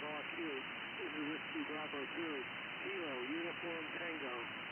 RQ, this is Whiskey Bravo 2, Kilo, Uniform Tango.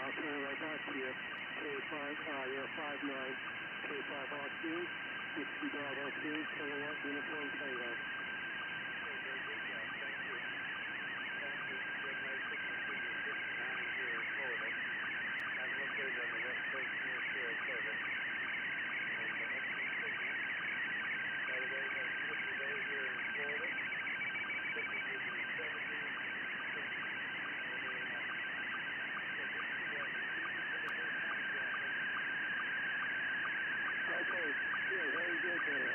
I'll turn it right back to you. K5, you're 59, K5 RQ, Whiskey Bravo 2, Kilowatt Uniform Tango. Okay, yeah, very good there.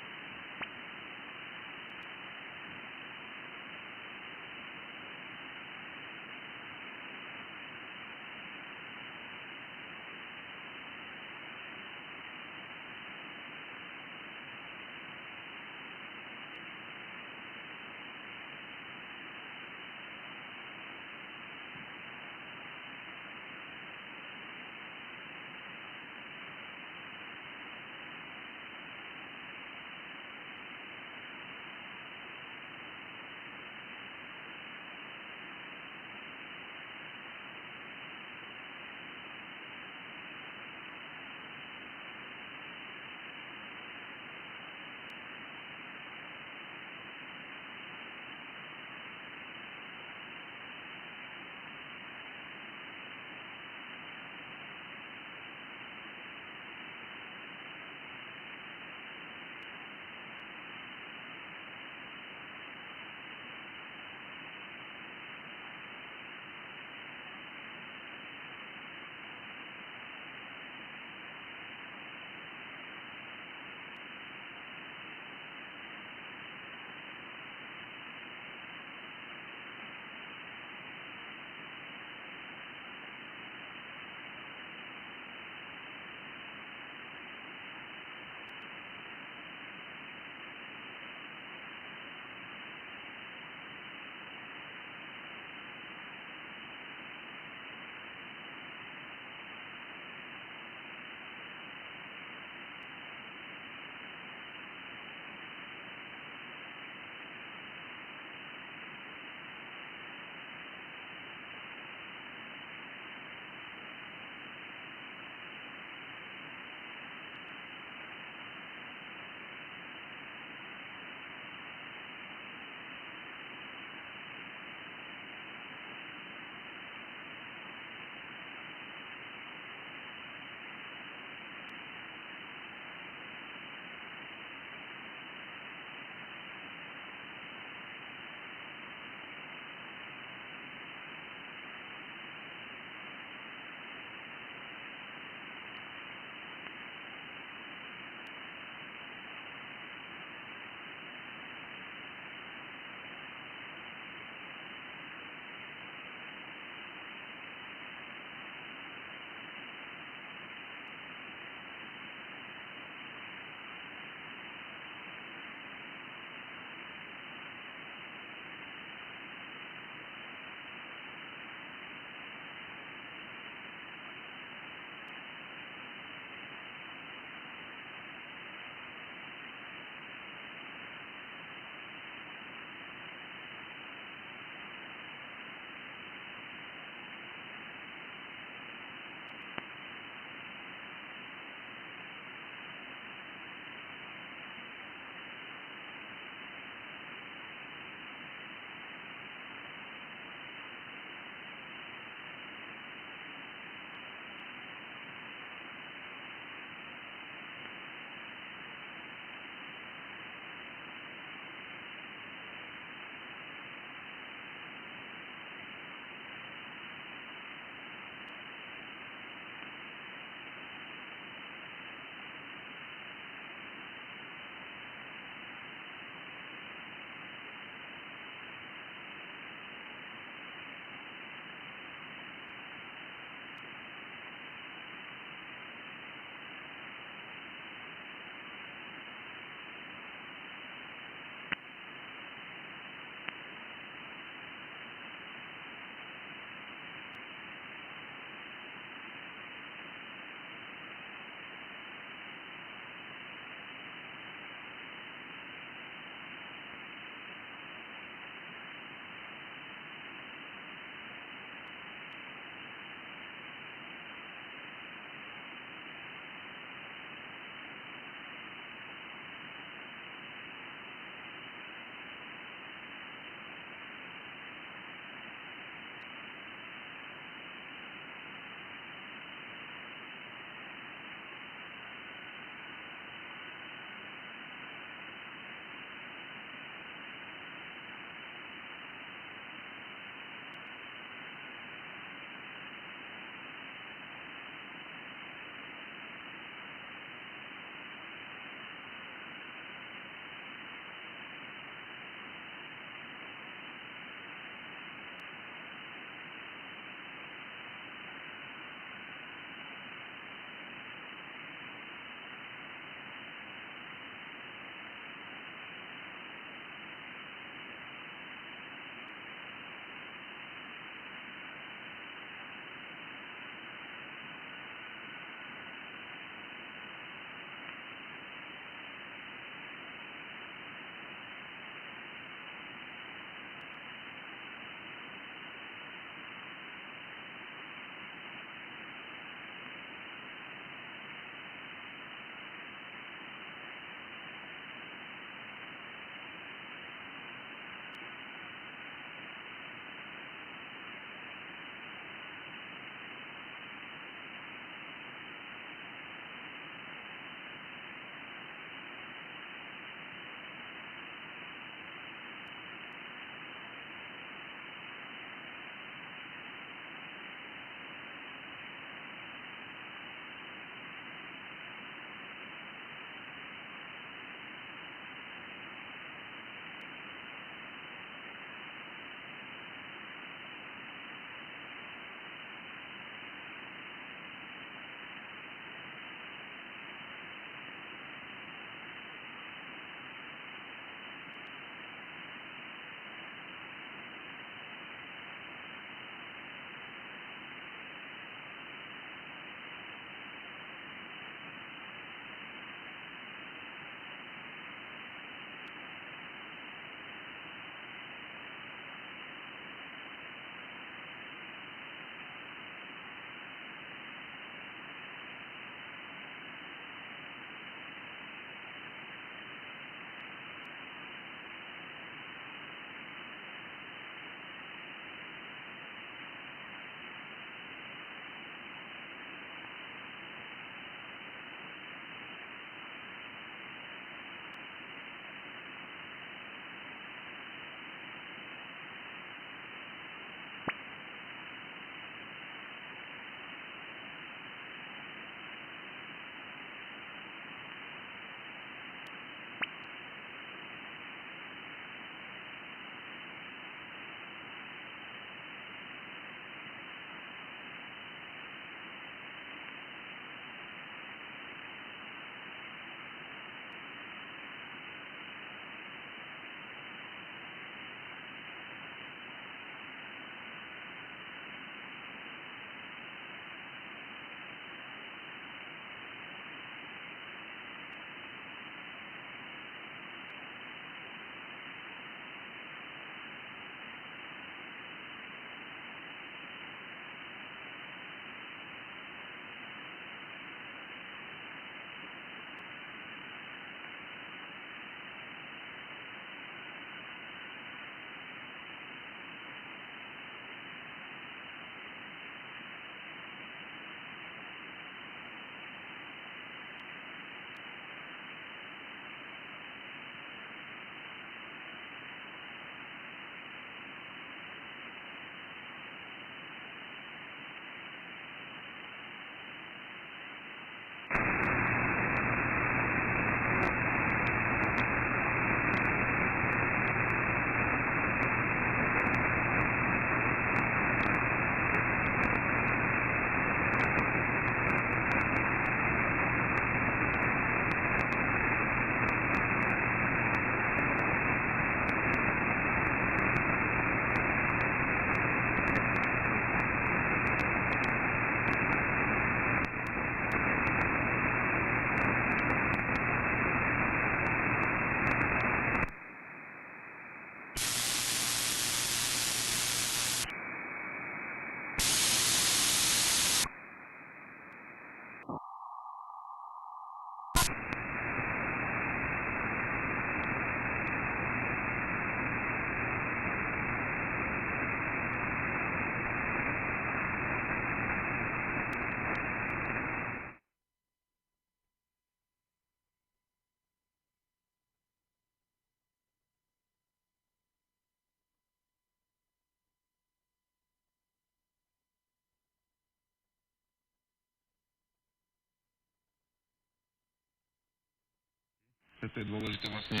preto je dôležité vlastne,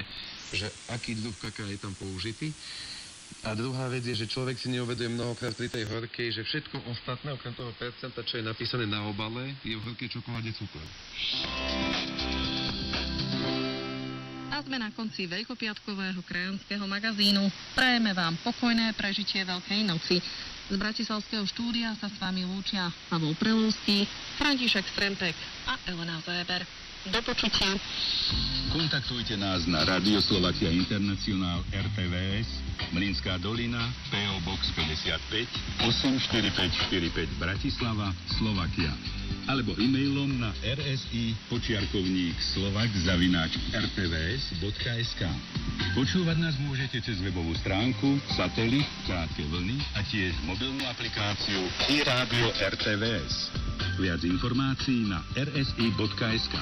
že aký druh kaká je tam použitý. A druhá vec je, že človek si neuveduje mnohokrát pri tej horkej, že všetko ostatné, okrem toho percenta, čo je napísané na obale, je v horkej čokoláde cukor. A sme na konci veľkopiatkového krajanského magazínu. Prajeme vám pokojné prežitie Veľkej noci. Z bratislavského štúdia sa s vami lúčia Pavol Prelúsky, František Strempek a Elena Zéber. Do počutia. Kontaktujte nás na Radio Slovakia International RTVS, Mlynská dolina, PO Box 55 84545 Bratislava, Slovakia. Alebo e-mailom na rsi@slovak@rtvs.sk. Počúvať nás môžete cez webovú stránku, satelit, krátke vlny a tiež mobilnú aplikáciu iRádio RTVS. Viac informácií na rsi.sk.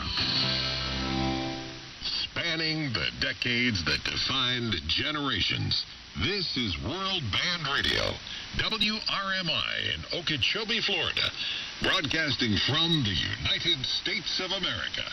Spanning the decades that defined generations, this is World Band Radio, WRMI in Okeechobee, Florida, broadcasting from the United States of America.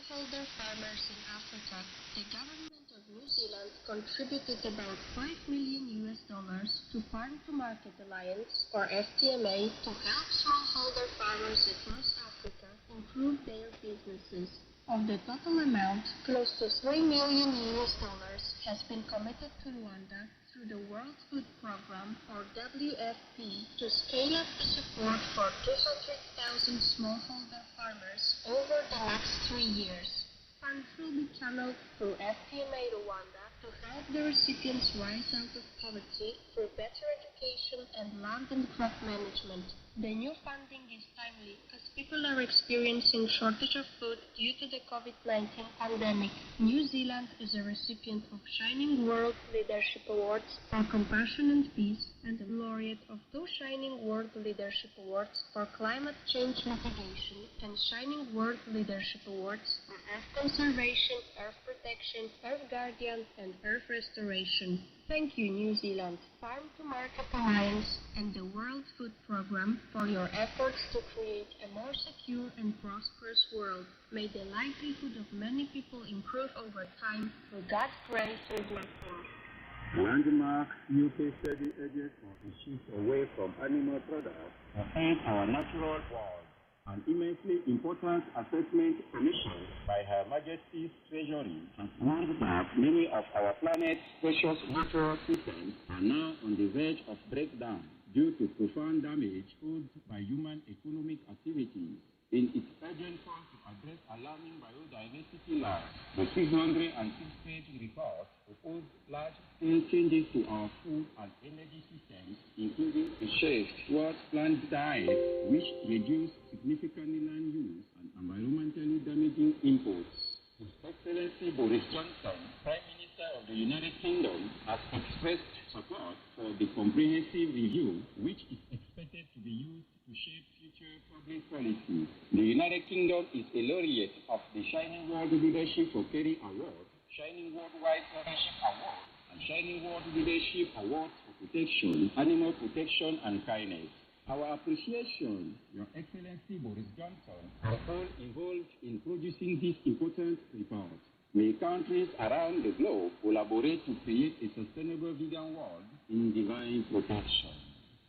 Smallholder farmers in Africa, the government of New Zealand contributed about $5 million to Farm to Market Alliance, or FTMA, to help smallholder farmers across Africa improve their businesses. Of the total amount, close to $3 million has been committed to Rwanda through the World Food Programme, or WFP, to scale up support for 200,000 smallholder farmers over the next 3 years. Funds will be channeled through FTMA Rwanda to help the recipients rise out of poverty through better education and land and crop management. The new funding is timely as people are experiencing shortage of food due to the COVID-19 pandemic. New Zealand is a recipient of Shining World Leadership Awards for Compassion and Peace and a laureate of 2 Shining World Leadership Awards for Climate Change Mitigation and Shining World Leadership Awards for Earth Conservation, Earth Protection, Earth Guardian, and Earth Restoration. Thank you, New Zealand, Farm to Market Alliance, and the World Food Programme for your efforts to create a more secure and prosperous world. May the livelihood of many people improve over time through God's grace and blessing. Landmark UK study agents for a shift away from animal products to aid our natural world. An immensely important assessment commissioned by Her Majesty's Treasury has warned that many of our planet's precious natural systems are now on the verge of breakdown due to profound damage caused by human economic activities. In its urgent call to address alarming biodiversity loss, the 606-page report proposed large-scale changes to our food and energy systems, including a shift towards plant diets, which reduce significantly land use and environmentally damaging imports. His Excellency Boris Johnson, Prime Minister of the United Kingdom, has expressed support for the comprehensive review, which is expected to be used to shape future public policy. The United Kingdom is a laureate of the Shining World Leadership for Caring Award, Shining Worldwide Leadership Award, and Shining World Leadership Awards for Protection, Animal Protection and Kindness. Our appreciation, Your Excellency Boris Johnson, are all involved in producing this important report. May countries around the globe collaborate to create a sustainable vegan world in divine protection.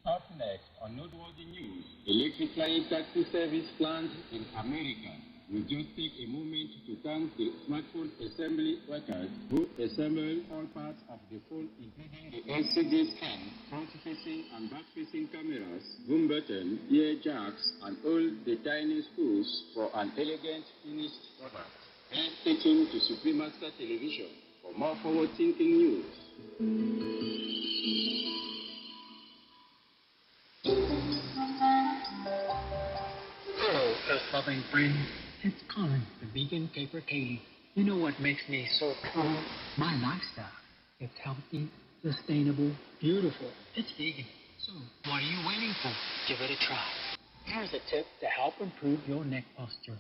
Up next on Noteworthy News, electric flying taxi service planned in America. We just take a moment to thank the smartphone assembly workers who assembled all parts of the phone, including the LCD screen, front-facing and back-facing cameras, boom button, ear jacks, and all the tiny screws for an elegant finished product. And stay tuned to Supreme Master Television for more forward-thinking news. Hello, Earth-loving friends. It's Colin, the vegan paper Kaylee. You know what makes me so cool? My lifestyle. It's healthy, sustainable, beautiful. It's vegan. So, what are you waiting for? Give it a try. Here's a tip to help improve your neck posture.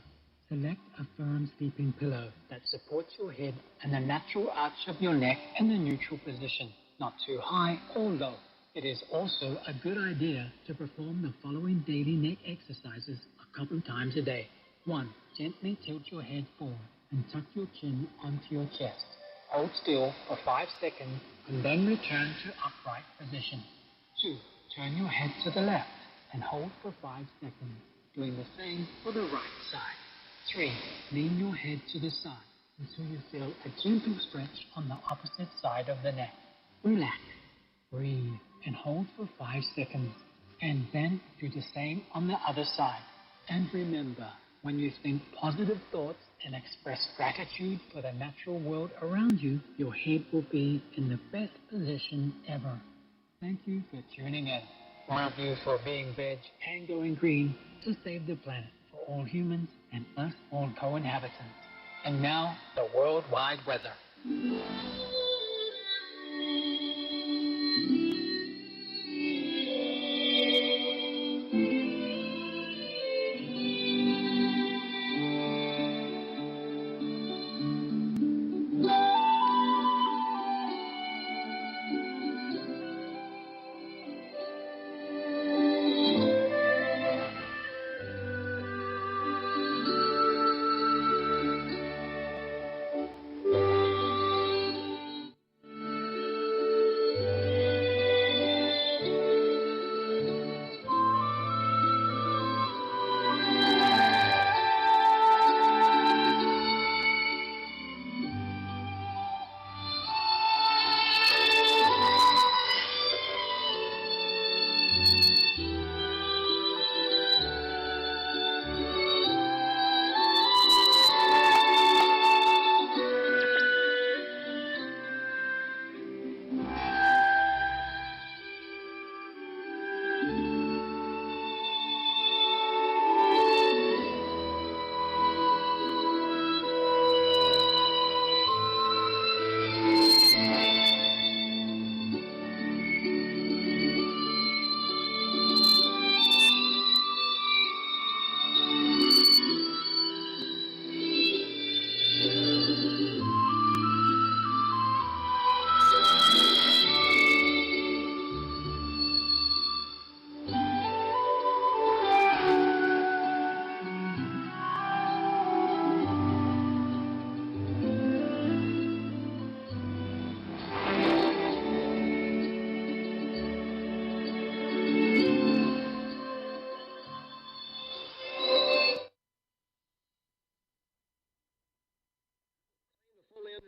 Select a firm sleeping pillow that supports your head and the natural arch of your neck in the neutral position, not too high or low. It is also a good idea to perform the following daily neck exercises a couple of times a day. 1. Gently tilt your head forward and tuck your chin onto your chest. Hold still for 5 seconds and then return to upright position. 2. Turn your head to the left and hold for 5 seconds, doing the same for the right side. 3. Lean your head to the side until you feel a gentle stretch on the opposite side of the neck. Relax, breathe, and hold for 5 seconds, and then do the same on the other side. And remember, when you think positive thoughts and express gratitude for the natural world around you, your head will be in the best position ever. Thank you for tuning in. Love you for being veg and going green to save the planet for all humans and us all co-inhabitants. And now, the worldwide weather.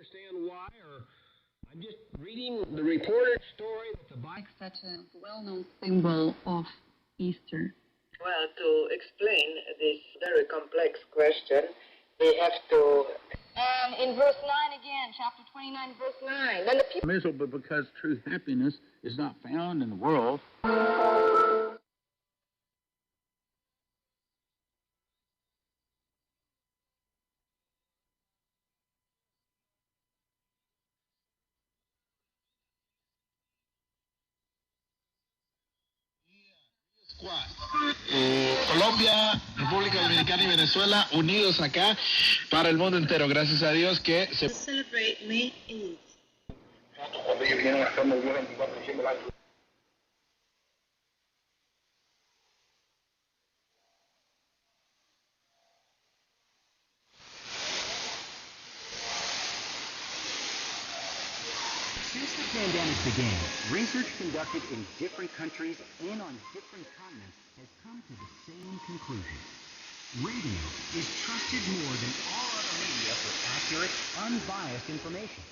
Understand why, or I'm just reading the reported story that the bike. Such a well-known symbol of Easter. Well, to explain this very complex question, we have to... in verse 9 again, chapter 29, verse 9. Then the people... Miserable because true happiness is not found in the world. Colombia, República Dominicana y Venezuela unidos acá para el mundo entero. Gracias a Dios que se... Celebrate May 8th. Cuando ellos vinieron a hacerme el día 24 de diciembre del año. Since the pandemic began, research conducted in different countries and on different continents has come to the same conclusion. Radio is trusted more than all other media for accurate, unbiased information.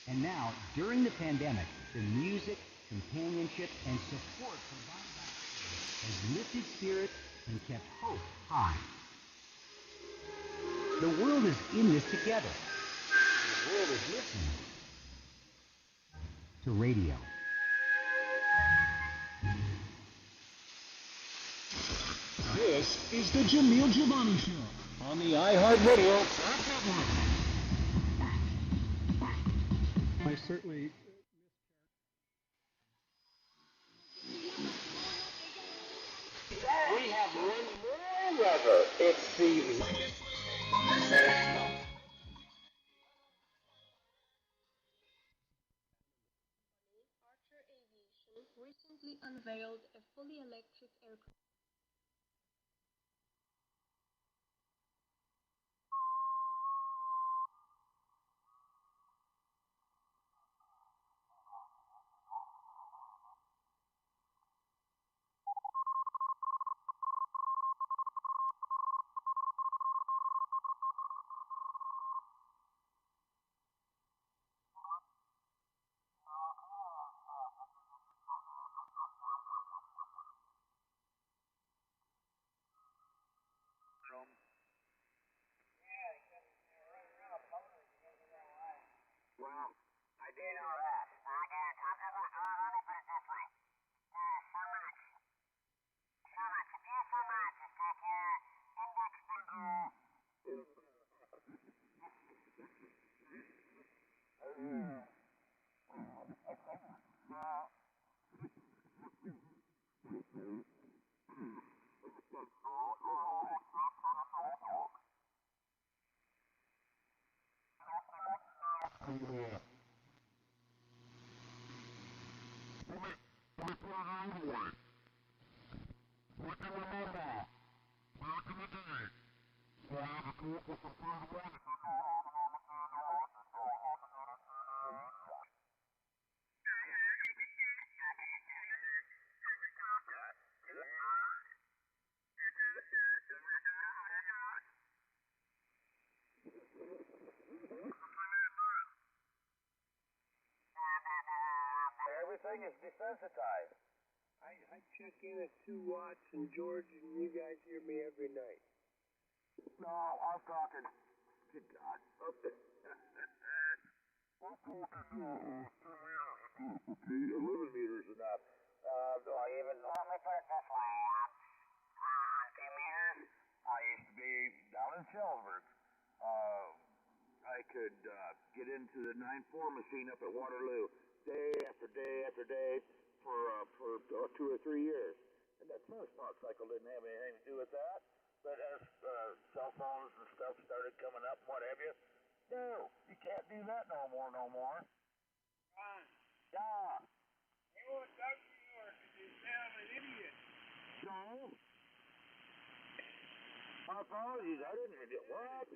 And now, during the pandemic, the music, companionship, and support provided by radio has lifted spirits and kept hope high. The world is in this together. The world is listening to radio. This is the Jamil Giovanni Show on the iHeartRadio platform. I certainly... We have one more lever. It's the Archer Aviation recently unveiled a fully electric aircraft. Well, I did know that. I got let me put it this way. So much. If you're so much, it's like your index finger. Everything is desensitized. I check in at 2 watts, and George and you guys hear me every night. No, I'm talking. Good God. Okay, 11 meters enough. Even let me put it this way. 10 meters. I used to be down in Shelburne. I could get into the 9-4 machine up at Waterloo day after day after day for 2 or 3 years. And that first motorcycle didn't have anything to do with that. But as cell phones and stuff started coming up, what have you, no, you can't do that no more. Ron. Yeah. You want Doug New York and you sound an idiot. No. My apologies, I didn't mean it. What? I'm an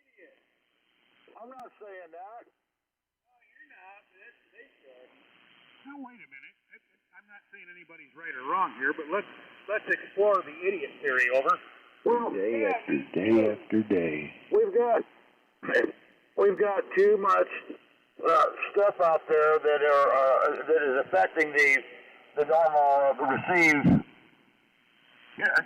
idiot. I'm not saying that. No, you're not, but that's what they said. Now, wait a minute. I'm not saying anybody's right or wrong here, but let's explore the idiot theory. Over. Well, Day after day after day. We've got too much stuff out there that is affecting the normal received. Yeah.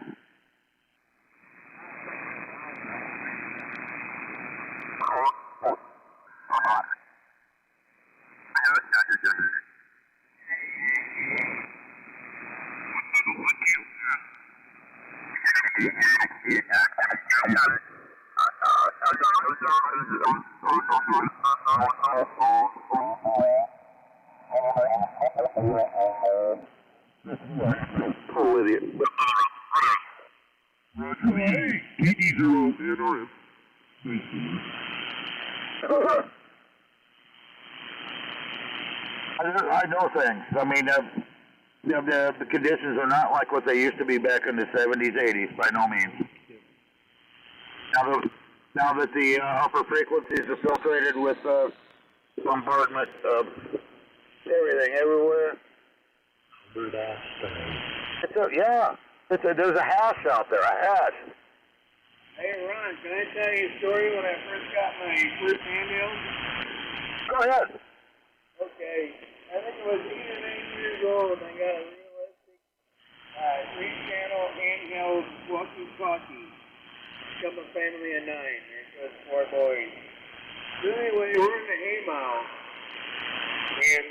Poor idiot. Roger. Hey, DD0 NRF. I know things. I mean, the conditions are not like what they used to be back in the 70s, 80s, by no means. Now that the upper frequencies are filtrated with bombardment of everything, everywhere. There's a hash out there, a hash. Hey, Ron, can I tell you a story when I first got my first handheld? Go ahead. Okay. I think it was 8 or 9 years old, and I got a realistic 3-channel handheld walkie-talkie. From a family of 9. There's just 4 boys. So anyway, we're in the haymow. And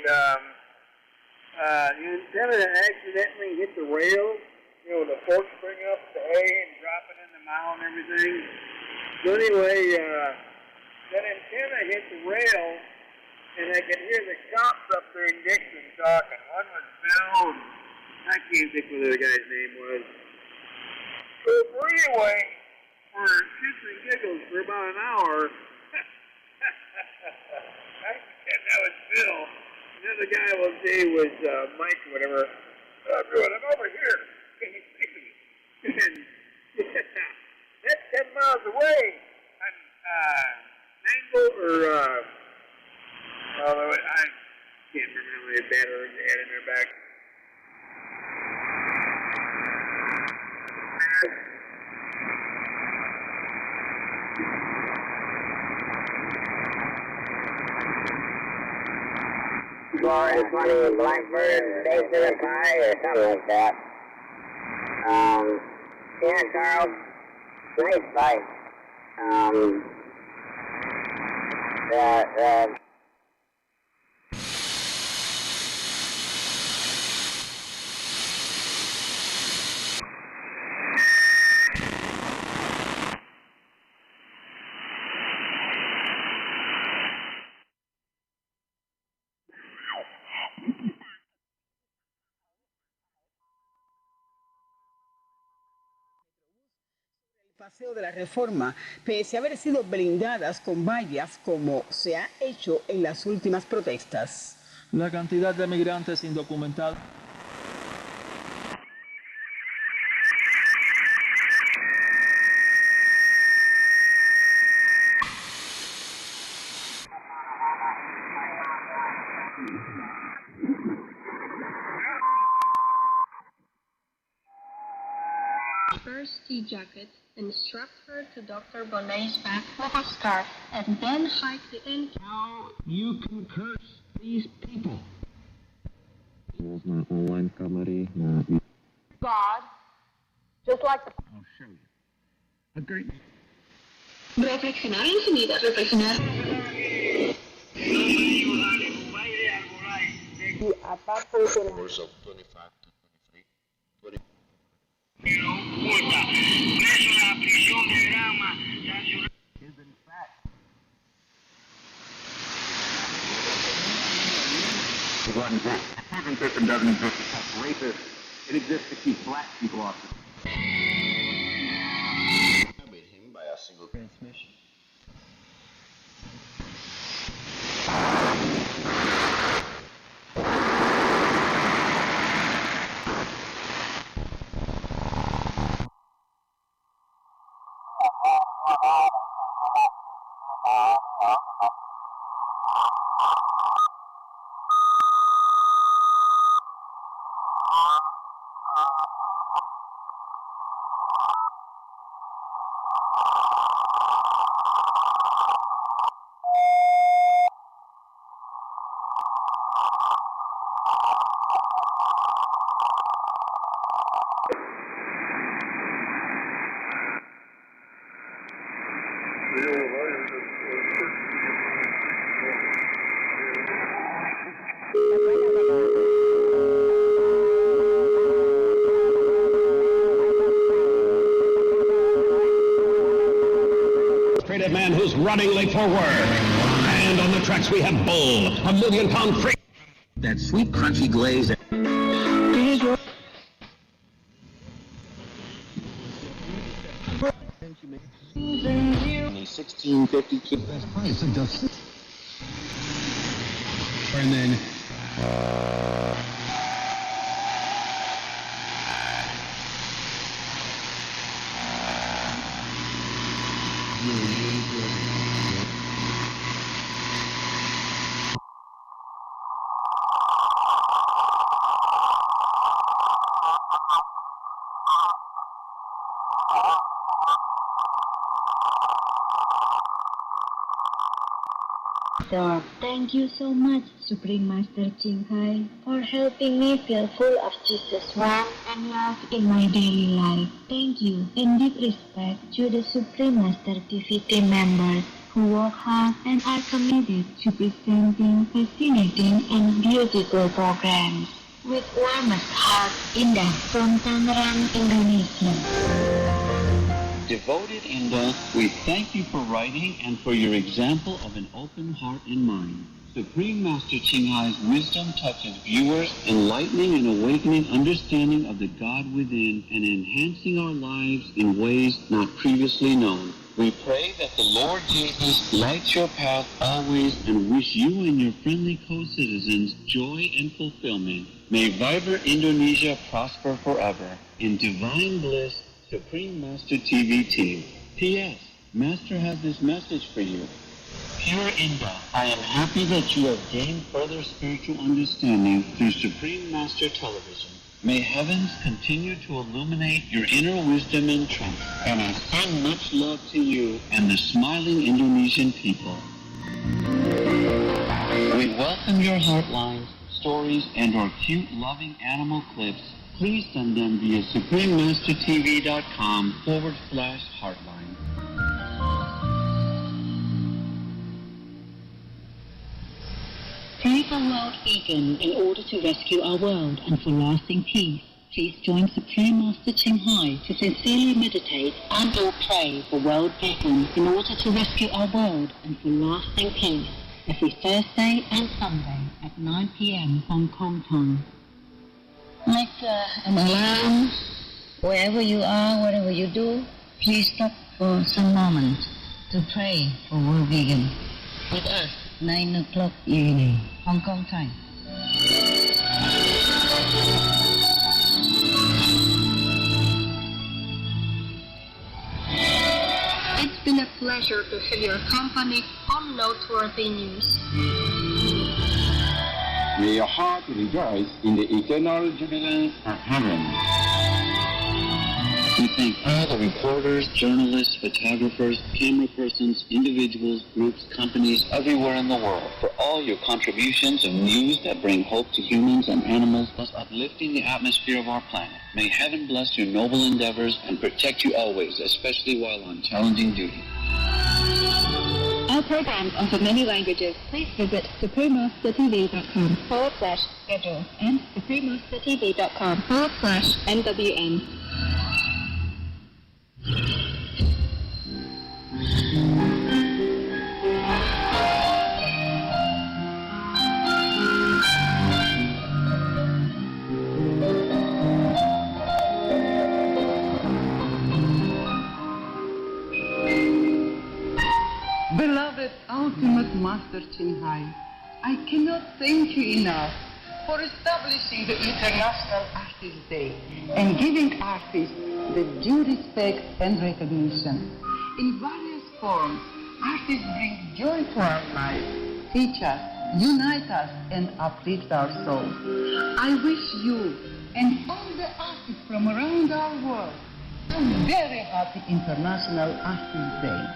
the antenna accidentally hit the rail. You know, the forks bring up the hay and drop it in the mow and everything. So anyway, that antenna hit the rail, and I could hear the cops up there in Dixon talking. One was Bill, and I can't think what the other guy's name was. So anyway, for shits and giggles for about an hour, I said that was Bill. The other guy will say was Mike or whatever. I'm over here. Can you see me? And that's 10 miles away. On Mango or I can't remember how many batteries they had in their back. Florida 20 Blackbird, Day to the Pie, or something like that. Yeah, Carl. Nice fight. Paseo de la Reforma, pese a haber sido blindadas con vallas como se ha hecho en las últimas protestas. La cantidad de migrantes indocumentados. First ski jacket and strapped her to Dr. Bonnet's back with a scarf and then hiked the end. How you can curse these people. Можно онлайн-камеры на... God, just like the... I'll show you. A great... Reflexionar en su vida, reflexionar. Hours of 25 to 23. 20. Is in fact... One group. The prison system doesn't exist to keep rapists. It exists to keep black people off the... With him by a single Transmission. Man who's running late for work. And on the tracks we have Bull, a 1 million pound freight. That sweet crunchy glaze. 1650 kid best price of just... And then... So, thank you so much, Supreme Master Qinghai, for helping me feel full of Jesus' warmth and love in my daily life. Thank you, and deep respect to the Supreme Master TV team members who work hard and are committed to presenting fascinating and beautiful programs. With warmest heart, Indah from Tangerang, Indonesia. Devoted Indah, we thank you for writing and for your example of an open heart and mind. Supreme Master Qinghai's wisdom touches viewers, enlightening and awakening understanding of the God within and enhancing our lives in ways not previously known. We pray that the Lord Jesus lights your path always and wish you and your friendly co-citizens joy and fulfillment. May vibrant Indonesia prosper forever. In divine bliss, Supreme Master TV team. P.S. Master has this message for you. Pure Indah, I am happy that you have gained further spiritual understanding through Supreme Master Television. May heavens continue to illuminate your inner wisdom and truth. And I send much love to you and the smiling Indonesian people. We welcome your heartlines, stories, and or cute loving animal clips. Please send them via suprememastertv.com/heartline. Pray for World Vegan in order to rescue our world and for lasting peace. Please join Supreme Master Qinghai to sincerely meditate and or pray for World Vegan in order to rescue our world and for lasting peace. Every Thursday and Sunday at 9 p.m. Hong Kong time. Make an alarm. Wherever you are, whatever you do, please stop for some moment to pray for World Vegan. With us, 9 o'clock evening, Hong Kong time. It's been a pleasure to have your company on Noteworthy News. May your heart rejoice in the eternal jubilance of heaven. We thank all the reporters, journalists, photographers, camera persons, individuals, groups, companies everywhere in the world for all your contributions of news that bring hope to humans and animals, thus uplifting the atmosphere of our planet. May heaven bless your noble endeavors and protect you always, especially while on challenging duty. Our programs offer many languages. Please visit suprememastertv.com/schedule and suprememastertv.com/NWN. Beloved Ultimate Master Qinghai, I cannot thank you enough for establishing the International Artist Day and giving artists the due respect and recognition. In various forms, artists bring joy to our lives, teach us, unite us, and uplift our souls. I wish you and all the artists from around our world a very happy International Artist Day.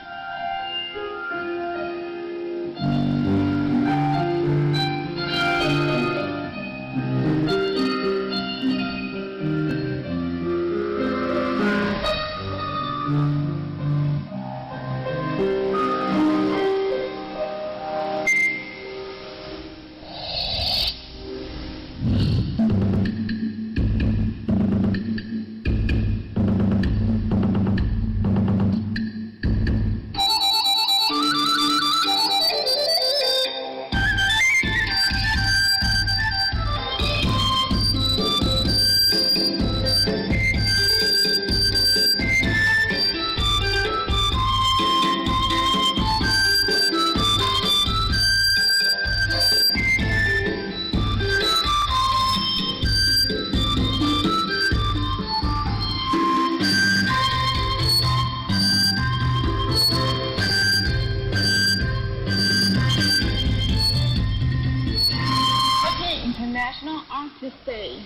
International Artist Day.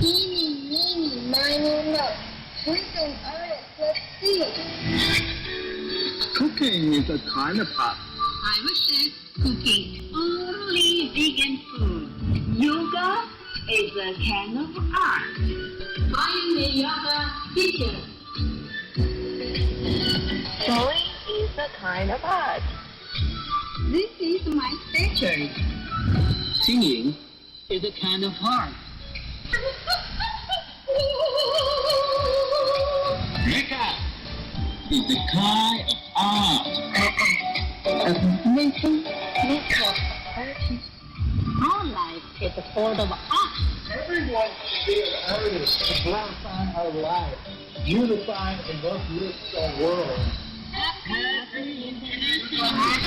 Eeny, meeny, miny, moe. Who's an artist? Let's see. cook. Cooking is a kind of art. I'm a chef cooking only vegan food. Yoga is a kind of art. I'm a yoga teacher. Sewing is a kind of art. This is my specialty. Singing is a kind of art. Makeup is a kind of art. Making makeup artist. Our life is a form of art. Everyone should be an artist to glorify our life, unify and uplift our world. Happy International Art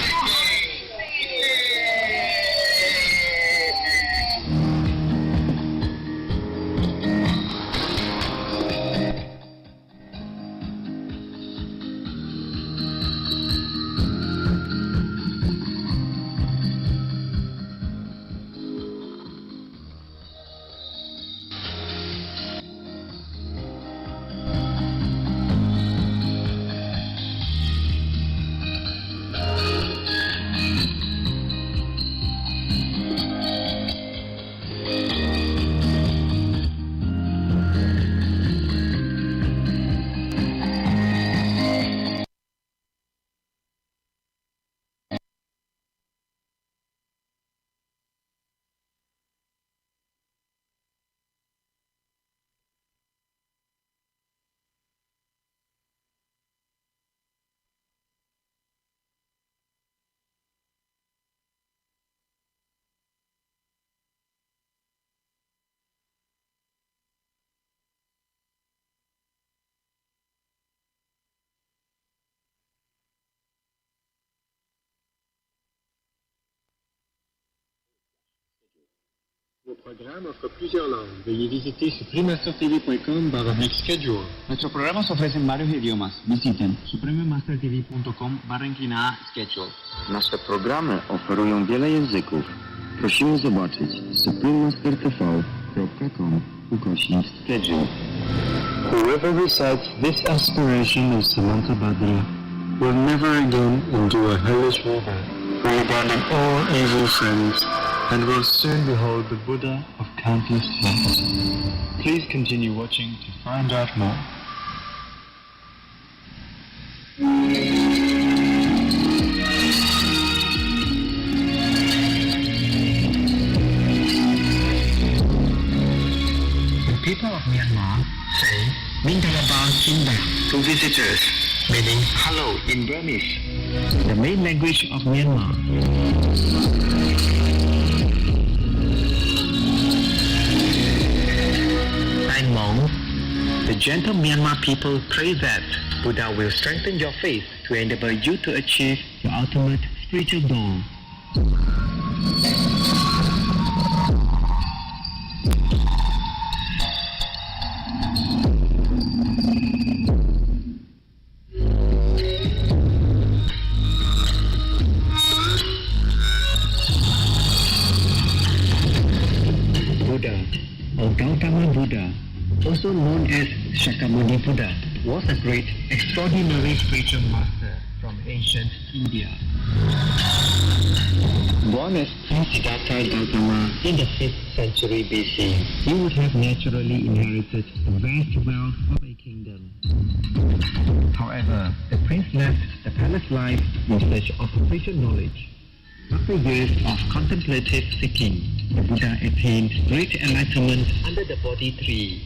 Vos programmes offrent plusieurs langues. Veuillez visiter suprememastertv.com/schedule. Nuestros programas ofrecen varios idiomas. Visiten suprememastertv.com/schedule. Nasze programy oferują wiele języków. Prosimy zobaczyć suprememastertv.com/schedule. Whoever recites this aspiration of Samantha Badra will never again endure hellish river, will abandon all evil sins, and will soon behold the Buddha of countless souls. Please continue watching to find out more. The people of Myanmar say Mingalabang Kinda to visitors, meaning hello in Burmese, the main language of Myanmar. And Hmong, the gentle Myanmar people pray that Buddha will strengthen your faith to enable you to achieve your ultimate spiritual goal. Buddha, or Gautama Buddha, also known as Shakyamuni Buddha, was a great, extraordinary spiritual master from ancient India. Born as Prince Siddhartha Gautama in the 5th century BC, he would have naturally inherited the vast wealth of a kingdom. However, the prince left the palace life in search of spiritual knowledge. After years of contemplative seeking, the Buddha attained great enlightenment under the Bodhi tree.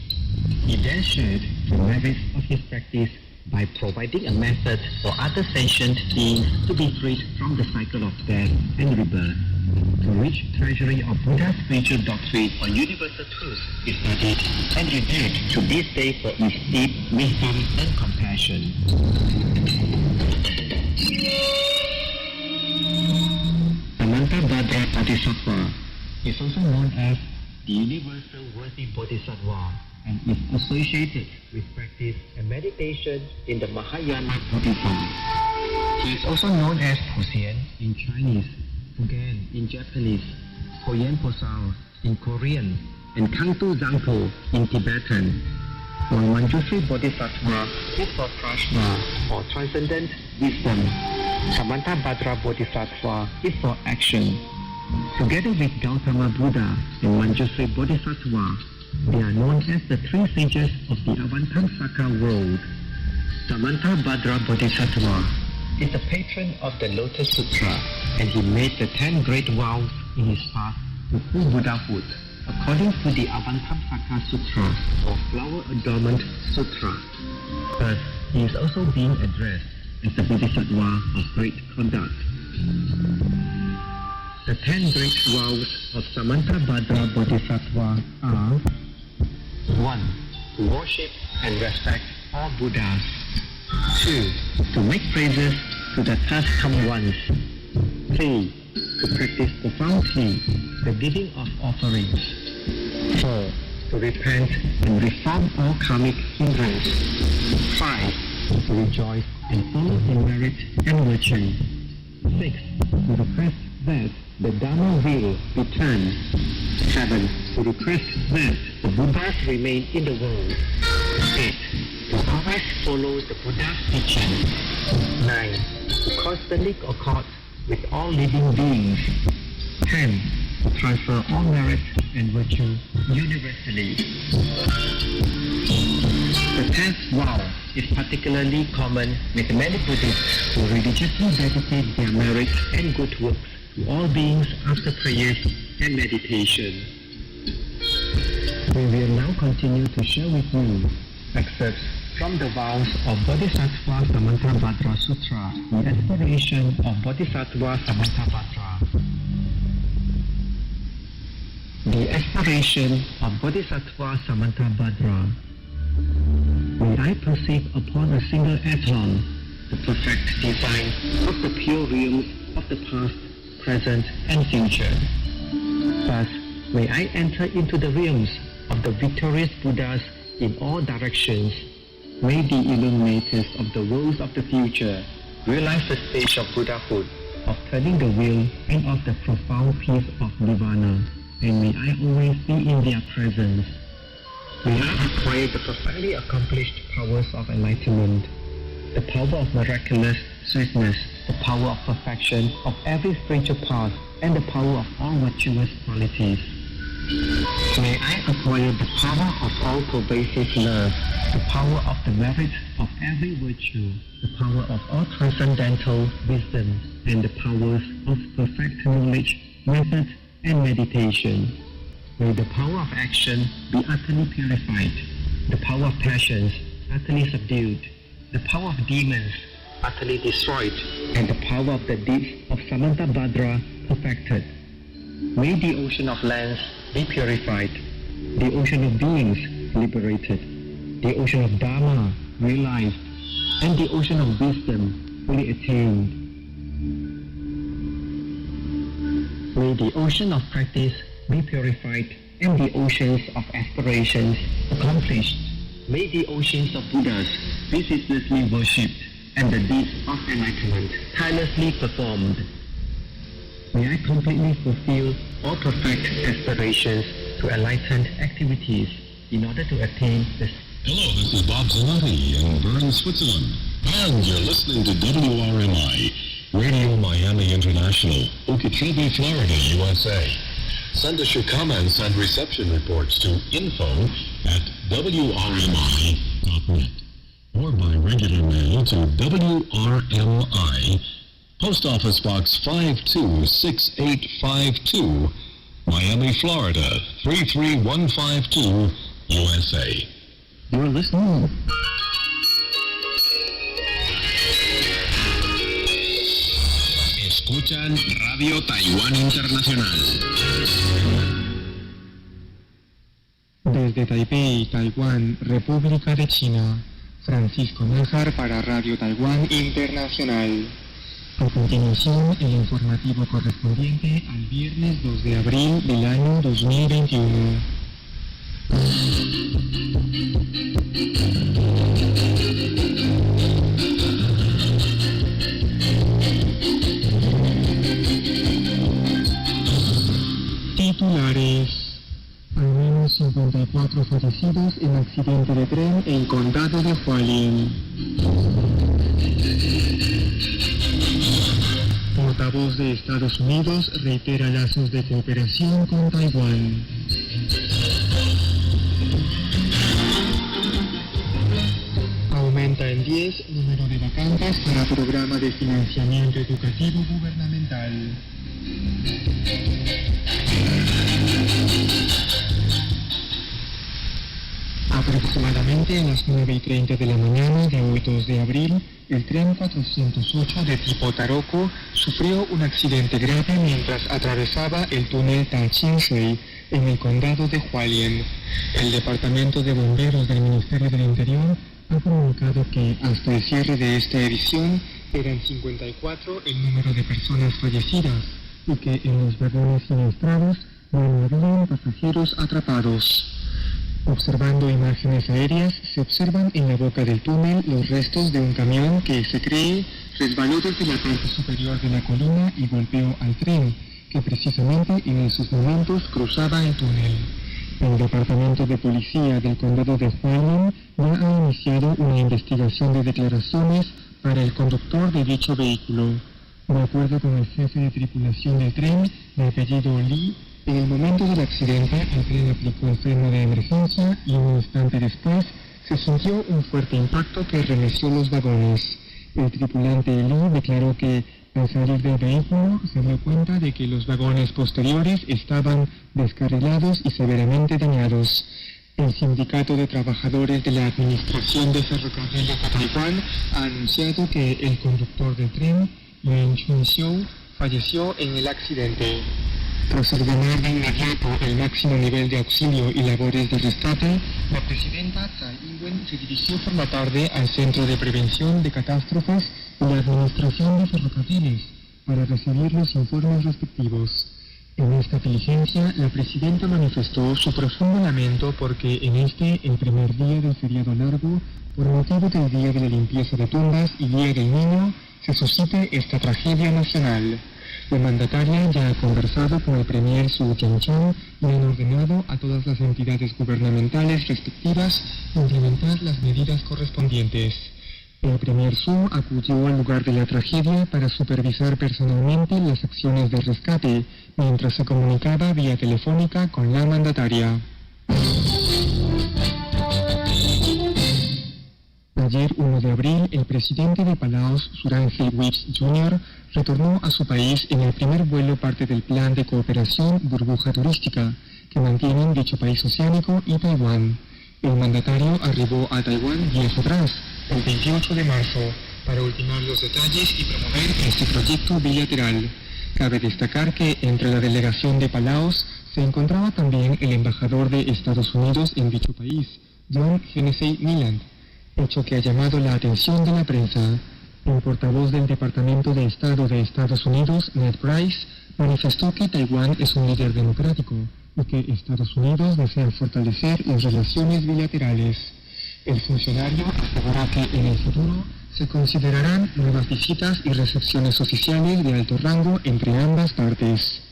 He then shared the merits of his practice by providing a method for other sentient beings to be freed from the cycle of death and rebirth. The rich treasury of Buddha's spiritual doctrine on universal truth is studied and revered to this day for its deep wisdom and compassion. Samantha Badra Bodhisattva is also known as the Universal Worthy Bodhisattva and is associated with practice and meditation in the Mahayana Buddhism. He is also known as Putzing in Chinese, Pugan in Japanese, Poyen Posao in Korean, and Kangtu Zangpo in Tibetan. while Manjushri Bodhisattva is for prajna, or transcendent wisdom. Samantabhadra Bodhisattva is for action. Together with Gautama Buddha and Manjushri Bodhisattva, they are known as the three sages of the Avantamsaka world. Samantabhadra Bodhisattva is the patron of the Lotus Sutra, and he made the 10 great vows in his path to full Buddhahood, according to the Avantamsaka Sutra or Flower Adornment Sutra. Thus, he is also being addressed as the Bodhisattva of great conduct. The 10 great vows of Samantabhadra Bodhisattva are: 1. To worship and respect all Buddhas. 2. To make praises to the Tascam ones. 3. To practice profoundly the giving of offerings. 4. To repent and reform all karmic hindrance. 5. To rejoice and follow in merit and virtue. 6. To request that the Dharma will return. 7. To request that the Buddhas remain in the world. 8. To always follow the Buddha's teaching. 9. To constantly accord with all living beings. 10. To transfer all merit and virtue universally. The 10th vow is particularly common with many Buddhists who religiously dedicate their merit and good works to all beings after prayers and meditation. We will now continue to share with you excerpts from the vows of Bodhisattva Samantabhadra Sutra, the aspiration of Bodhisattva Samantabhadra. The aspiration of Bodhisattva Samantabhadra. May I perceive upon a single athlon the perfect design of the pure realms of the past, present, and future. Thus, may I enter into the realms of the victorious Buddhas in all directions. May the illuminators of the worlds of the future realize the stage of Buddhahood, of turning the wheel, and of the profound peace of Nirvana, and may I always be in their presence. May I acquire the perfectly accomplished powers of enlightenment, the power of miraculous sweetness, the power of perfection of every spiritual path, and the power of all virtuous qualities. May I acquire the power of all pervasive love, the power of the merit of every virtue, the power of all transcendental wisdom, and the powers of perfect knowledge, method, and meditation. May the power of action be utterly purified, the power of passions utterly subdued, the power of demons utterly destroyed, and the power of the deeds of Samantabhadra perfected. May the ocean of lands be purified, the ocean of beings liberated, the ocean of Dharma realized, and the ocean of wisdom fully attained. May the ocean of practice be purified, and the oceans of aspirations accomplished. May the oceans of Buddhas be ceaselessly worshipped, and the deeds of enlightenment tirelessly performed. May I completely fulfill all perfect aspirations to enlightened activities in order to attain the... Hello, this is Bob Zanotti in Bern, Switzerland, and you're listening to WRMI, Radio Miami International, Okeechobee, Florida, USA. Send us your comments and reception reports to info@wrmi.net or by regular mail to WRMI, Post Office Box 526852, Miami, Florida 33152, USA. You're listening. Escuchan Radio Taiwán Internacional. Desde Taipei, Taiwán, República de China, Francisco Nájar para Radio Taiwán Internacional. A continuación, el informativo correspondiente al viernes 2 de abril del año 2021. Titulares. Al menos 54 4 fallecidos en accidente de tren en condado de Hualien. Portavoz de Estados Unidos reitera lazos de cooperación con Taiwán. Aumenta en 10 número de vacantes para programa de financiamiento educativo gubernamental. Aproximadamente a las 9:30 de la mañana de hoy 2 de abril, el tren 408 de tipo Taroko sufrió un accidente grave mientras atravesaba el túnel Tachinshui en el condado de Hualien. El Departamento de Bomberos del Ministerio del Interior ha comunicado que hasta el cierre de esta edición eran 54 el número de personas fallecidas y que en los vagones siniestrados no habían pasajeros atrapados. Observando imágenes aéreas, se observan en la boca del túnel los restos de un camión que se cree resbaló desde la parte superior de la colina y golpeó al tren, que precisamente en esos momentos cruzaba el túnel. El Departamento de Policía del Condado de Hualien ya ha iniciado una investigación de declaraciones para el conductor de dicho vehículo. De acuerdo con el jefe de tripulación del tren, de apellido Lee, en el momento del accidente, el tren aplicó el freno de emergencia y un instante después se sintió un fuerte impacto que remeció los vagones. El tripulante Lee declaró que al salir del vehículo se dio cuenta de que los vagones posteriores estaban descarrilados y severamente dañados. El Sindicato de Trabajadores de la Administración de Ferrocarriles de Taiwán ha anunciado que el conductor del tren, Yuan Chun-xiu, falleció en el accidente. Tras ordenar de inmediato el máximo nivel de auxilio y labores de rescate, la presidenta Tsai Ing-wen se dirigió por la tarde al Centro de Prevención de Catástrofes y la Administración de Ferrocarriles para recibir los informes respectivos. En esta diligencia, la presidenta manifestó su profundo lamento porque en el primer día del feriado largo, por motivo del Día de la Limpieza de Tumbas y Día del Niño, se suscite esta tragedia nacional. La mandataria ya ha conversado con el premier Su Cheng-chang y han ordenado a todas las entidades gubernamentales respectivas implementar las medidas correspondientes. El premier Su acudió al lugar de la tragedia para supervisar personalmente las acciones de rescate, mientras se comunicaba vía telefónica con la mandataria. Ayer, 1 de abril, el presidente de Palaos, Suranghae Wicks Jr., retornó a su país en el primer vuelo parte del plan de cooperación burbuja turística que mantienen dicho país oceánico y Taiwán. El mandatario arribó a Taiwán días atrás, el 28 de marzo, para ultimar los detalles y promover este proyecto bilateral. Cabe destacar que entre la delegación de Palaos se encontraba también el embajador de Estados Unidos en dicho país, John Hennessy Milland, hecho que ha llamado la atención de la prensa. El portavoz del Departamento de Estado de Estados Unidos, Ned Price, manifestó que Taiwán es un líder democrático y que Estados Unidos desea fortalecer las relaciones bilaterales. El funcionario aseguró que en el futuro se considerarán nuevas visitas y recepciones oficiales de alto rango entre ambas partes.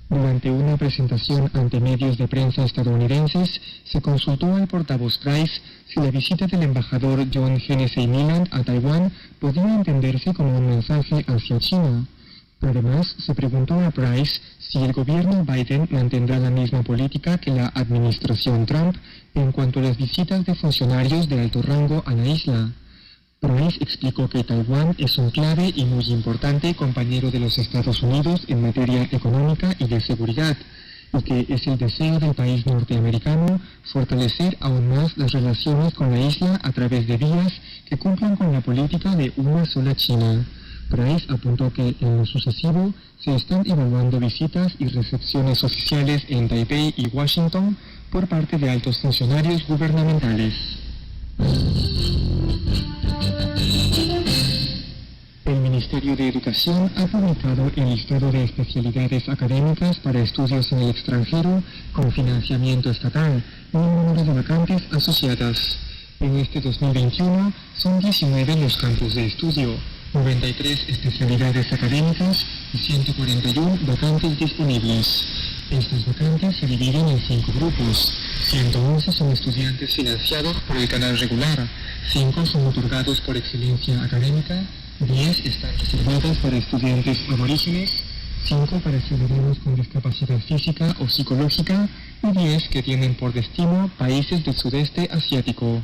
Durante una presentación ante medios de prensa estadounidenses, se consultó al portavoz Price si la visita del embajador John Hennessy Milland a Taiwán podía entenderse como un mensaje hacia China. Además, se preguntó a Price si el gobierno Biden mantendrá la misma política que la administración Trump en cuanto a las visitas de funcionarios de alto rango a la isla. Price explicó que Taiwán es un clave y muy importante compañero de los Estados Unidos en materia económica y de seguridad, y que es el deseo del país norteamericano fortalecer aún más las relaciones con la isla a través de vías que cumplan con la política de una sola China. Price apuntó que en lo sucesivo se están evaluando visitas y recepciones oficiales en Taipei y Washington por parte de altos funcionarios gubernamentales. El Ministerio de Educación ha publicado el listado de especialidades académicas para estudios en el extranjero con financiamiento estatal y un número de vacantes asociadas. En este 2021 son 19 los campos de estudio, 93 especialidades académicas y 141 vacantes disponibles. Estas vacantes se dividen en 5 grupos. 111 son estudiantes financiados por el canal regular, 5 son otorgados por excelencia académica, 10 están reservadas para estudiantes aborígenes, 5 para ciudadanos con discapacidad física o psicológica y 10 que tienen por destino países del sudeste asiático.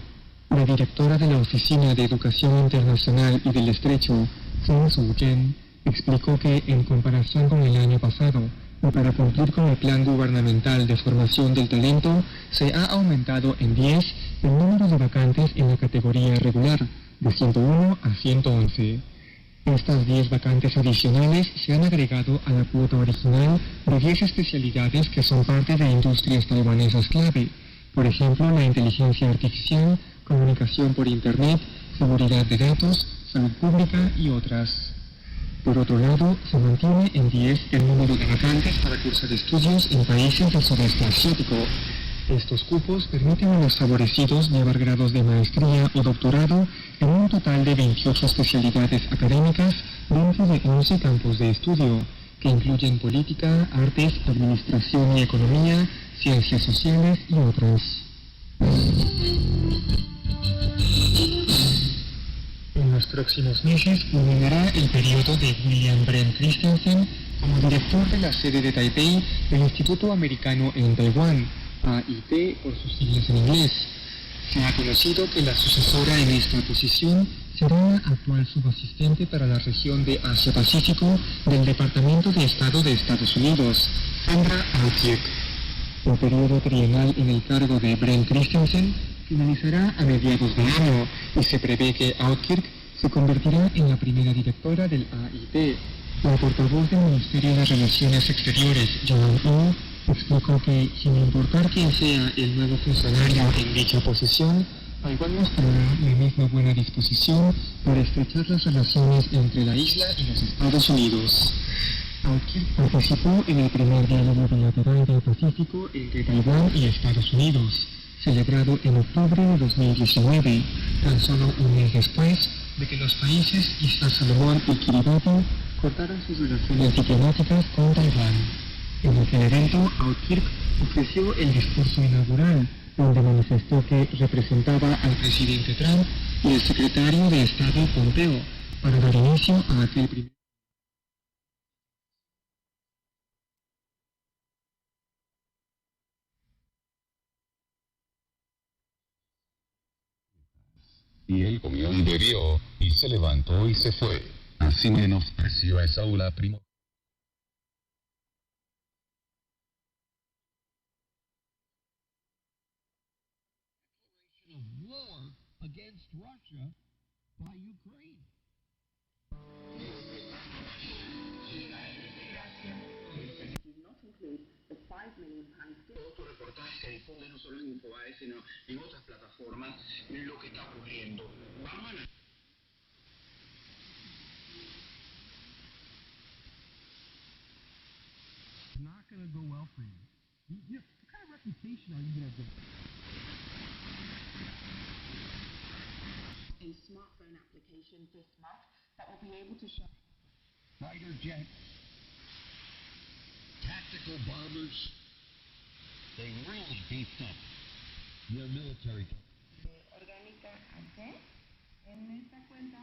La directora de la Oficina de Educación Internacional y del Estrecho, Sun Soo-jen, explicó que en comparación con el año pasado, y para cumplir con el plan gubernamental de formación del talento, se ha aumentado en 10 el número de vacantes en la categoría regular, de 101 a 111. Estas 10 vacantes adicionales se han agregado a la cuota original de 10 especialidades que son parte de industrias taiwanesas clave, por ejemplo, la inteligencia artificial, comunicación por Internet, seguridad de datos, salud pública y otras. Por otro lado, se mantiene en 10 el número de vacantes para cursar estudios en países del sudeste asiático. Estos cupos permiten a los favorecidos llevar grados de maestría o doctorado en un total de 28 especialidades académicas dentro de 11 campos de estudio, que incluyen política, artes, administración y economía, ciencias sociales y otras. En los próximos meses culminará el periodo de William Brent Christensen como director de la sede de Taipei del Instituto Americano en Taiwán, AIT por sus siglas en inglés. Se ha conocido que la sucesora en esta posición será la actual subasistente para la región de Asia-Pacífico del Departamento de Estado de Estados Unidos, Sandra Alkirk. El periodo trienal en el cargo de Brent Christensen finalizará a mediados de año y se prevé que Alkirk se convertirá en la primera directora del AIT. La portavoz del Ministerio de Relaciones Exteriores, Joan Wu, explicó que, sin importar quién sea el nuevo funcionario en dicha posición, Taiwán mostrará la misma buena disposición para estrechar las relaciones entre la isla y los Estados Unidos. Alkirk participó en el primer diálogo bilateral del Pacífico entre Taiwán y Estados Unidos, celebrado en octubre de 2019, tan solo un mes después de que los países Islas Salomón y Kiribati cortaran sus relaciones diplomáticas con Taiwán. En aquel evento, Alkirk ofreció el discurso inaugural, donde manifestó que representaba al presidente Trump y al secretario de Estado Pompeo para dar inicio a aquel primer. Y él comió y bebió, y se levantó y se fue. Así menospreció a Esaú la primo. War against Russia by Ukraine. Not include the £5 million Otro reportaje se difunde no solo en Infobae, sino en otras plataformas, lo que está ocurriendo. Vamos a Not going to go well for you. What kind of reputation are you going to get? a smartphone application this month that will be able to show Fighter jets, tactical bombers. They really beefed up their military. Orgánica AC en esta cuenta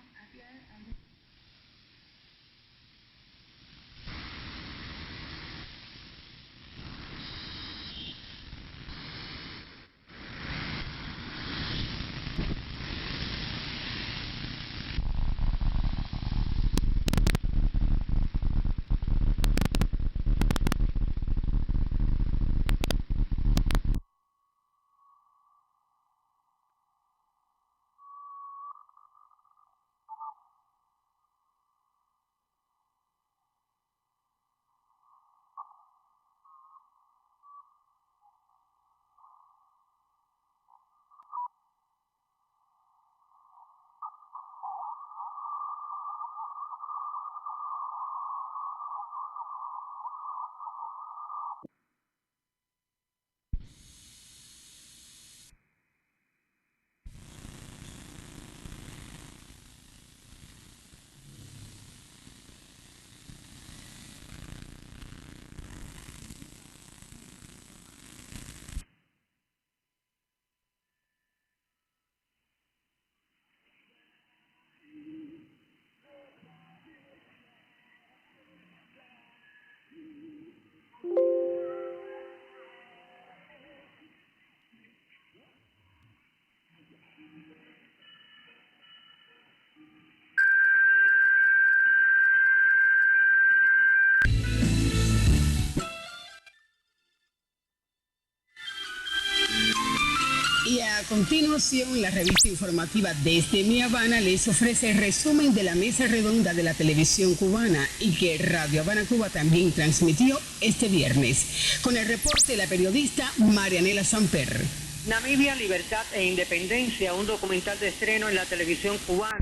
continuación, la revista informativa Desde Mi Habana les ofrece el resumen de la mesa redonda de la televisión cubana y que Radio Habana Cuba también transmitió este viernes. Con el reporte de la periodista Marianela Samper. Namibia, Libertad e Independencia, un documental de estreno en la televisión cubana.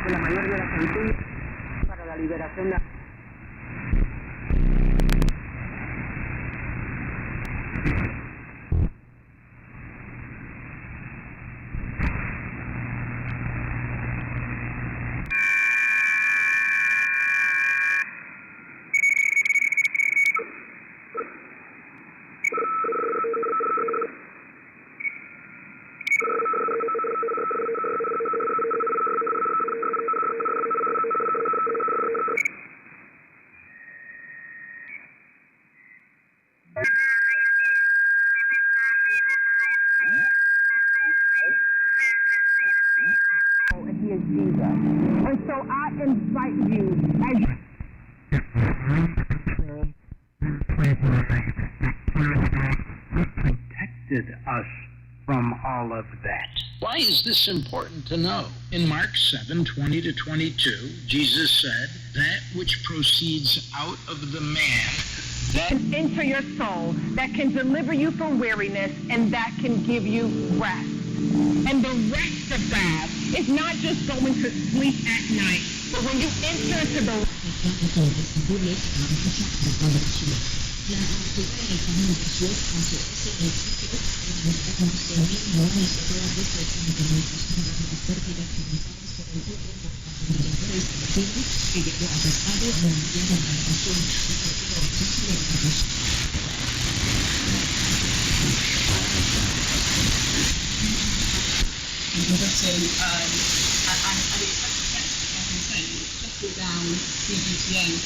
De la mayor de las Antillas para la liberación de... And so I invite you as protected us from all of that. Why is this important to know? In Mark 7:20-22, Jesus said, "That which proceeds out of the man, that into your soul, that can deliver you from weariness and that can give you rest. And the rest of God is not just going to sleep at night, but when you enter into the...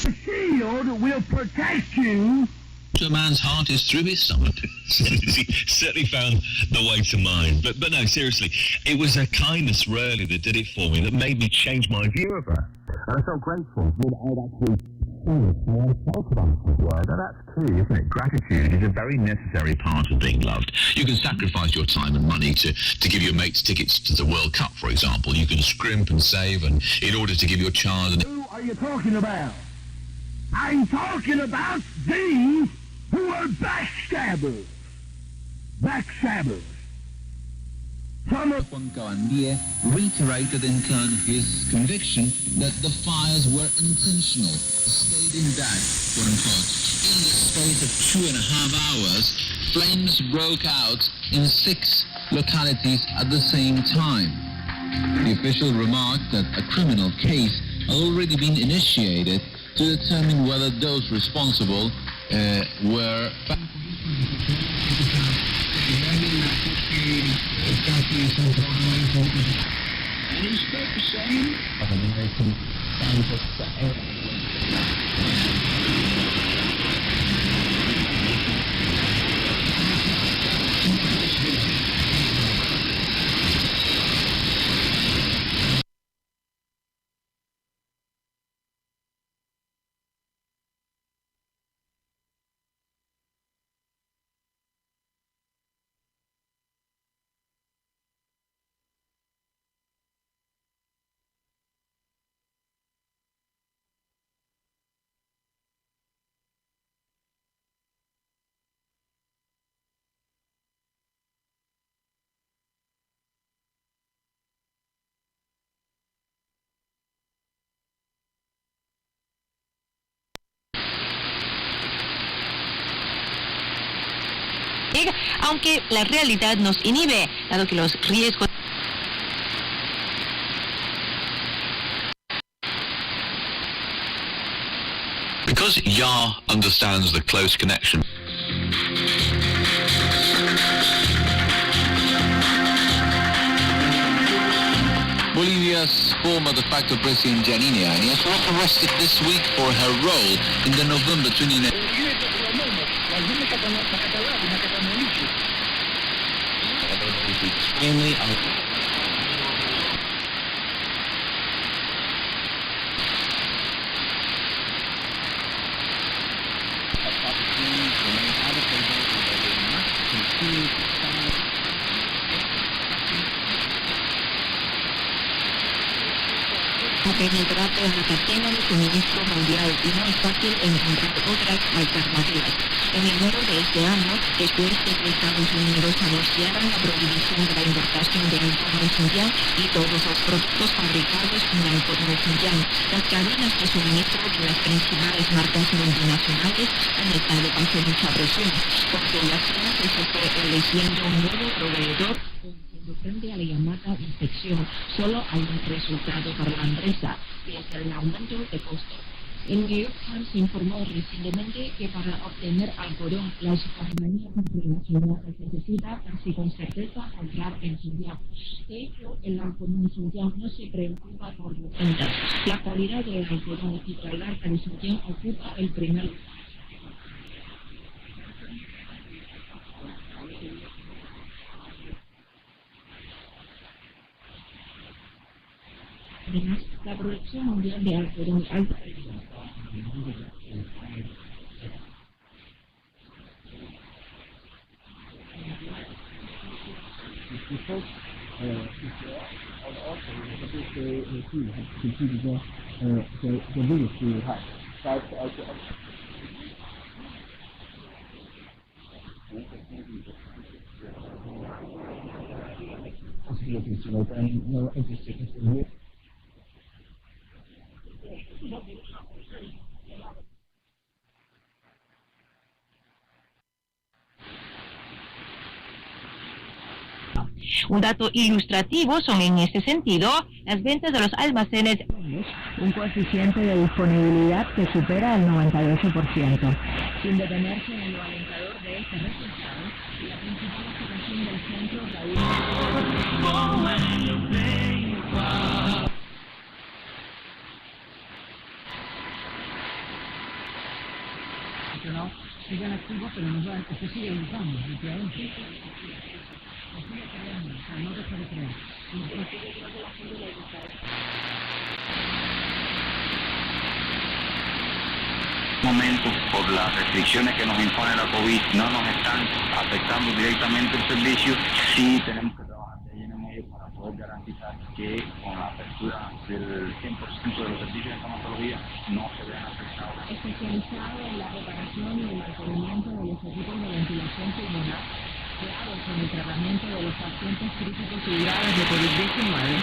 The shield will protect you. To a man's heart is through his stomach. He certainly found the way to mine. But no, seriously, it was her kindness really that did it for me, that made me change my view of her. And I felt grateful that I'd actually seen how I felt about the word. And that's key, isn't it? Gratitude is a very necessary part of being loved. You can sacrifice your time and money to give your mates tickets to the World Cup, for example. You can scrimp and save and in order to give your child... Who are you talking about? I'm talking about these who are backstabbers. Backstabbers. Juan Cabandier reiterated in turn his conviction that the fires were intentional, stating that, quote unquote, in the space of 2.5 hours, flames broke out in 6 localities at the same time. The official remarked that a criminal case had already been initiated to determine whether those responsible were... Aunque la realidad nos inhibe, dado que los riesgos... Because Yah understands the close connection. Serbia's former de facto president Janine Áñez was arrested this week for her role in the November 29. Extremely a penetrar en la cadena de suministro mundial y no es fácil encontrar otras alternativas. En enero de este año, después de que Estados Unidos anunciara la prohibición de la importación de algodón en Xinjiang y todos los productos fabricados con algodón en Xinjiang, las cadenas de suministro de las principales marcas multinacionales han estado bajo mucha presión, porque la China se fue eligiendo un nuevo proveedor. Frente a la llamada inspección, solo hay un resultado para la empresa, que es el aumento de costos. El New York Times informó recientemente que para obtener algodón, las compañías internacionales necesitan casi con certeza comprar en Xinjiang. De hecho, el algodón en Xinjiang no se preocupa por las ventas. La calidad del algodón y la larga de Xinjiang ocupa el primer lugar. Además, la producción mundial de algodón alta Un dato ilustrativo son en este sentido las ventas de los almacenes. Un coeficiente de disponibilidad que supera el 98%. Sin detenerse en lo alentador de este resultado, la principal ocupación del centro siguen activos, pero no saben que se sigue usando, efectivamente. No deja de creer. Momentos por las restricciones que nos impone la COVID no nos están afectando directamente el servicio, sí tenemos que trabajar de lleno en ello para poder garantizar que con la apertura del 100% de los servicios de estomatología no se vean afectados. Especializado en la reparación y el mantenimiento de los equipos de ventilación pulmonar, creados en el tratamiento de los pacientes críticos y graves de COVID-19,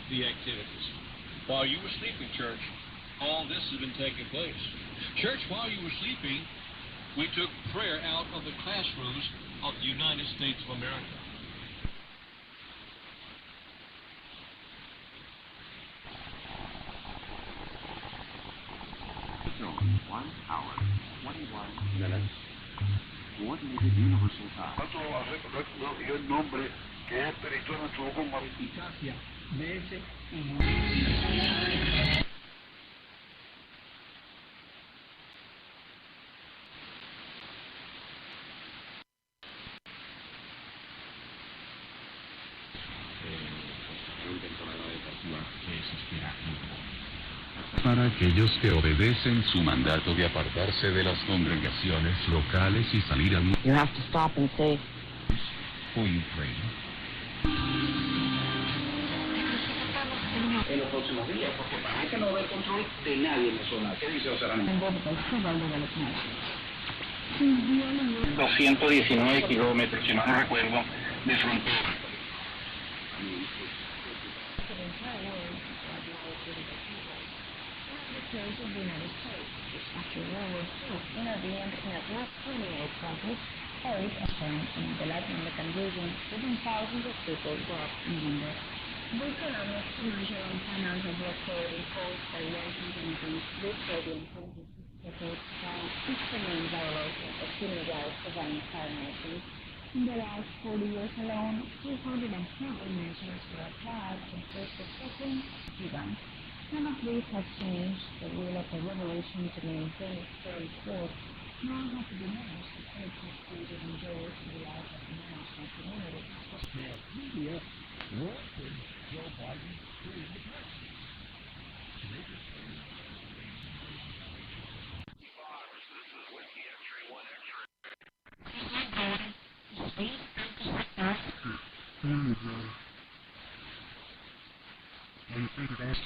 The activities. While you were sleeping, church, all this has been taking place. Church, while you were sleeping, we took prayer out of the classrooms of the United States of America. So, 1 hour, 21 minutes. Coordinated universal time. El nombre que es espiritual nuestro con eficacia de ese para aquellos que obedecen su mandato de apartarse de las congregaciones locales y salir al mundo. You have to stop and say, For Ukraine. En los próximos días, porque para que no haber control de nadie en la zona. ¿Qué dice Ocerani? 219 kilómetros, si mal no recuerdo, de frontera. in the Latin American region, within thousands of people dropped in number. The economic, commercial, and financial blockade imposed by Washington against this stadium supports is the main violation of human rights of an entire nation. In the last 40 years alone, 270 measures were applied to improve the second event. None of these have changed the will of the revolution to maintain its current course, nor have the demands to take this freedom and joy to the life of the national community. Media wanted Joe Biden to leave the press.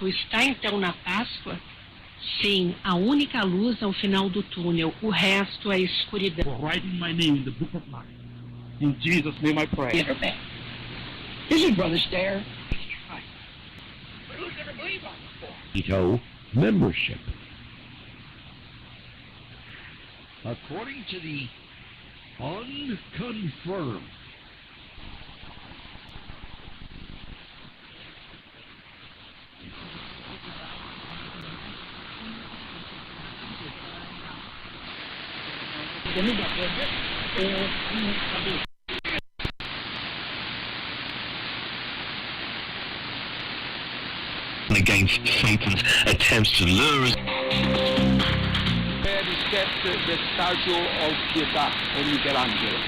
Está então na Páscoa? Sim, a única luz ao final do túnel, o resto é escuridão. Writing my name in the book of life. In Jesus' name I pray. Is it, Brother Stair? Who's going to believe on this boy? NATO membership. According to the unconfirmed against Satan's attempts to lure us. the statue of Pietà and Michelangelo.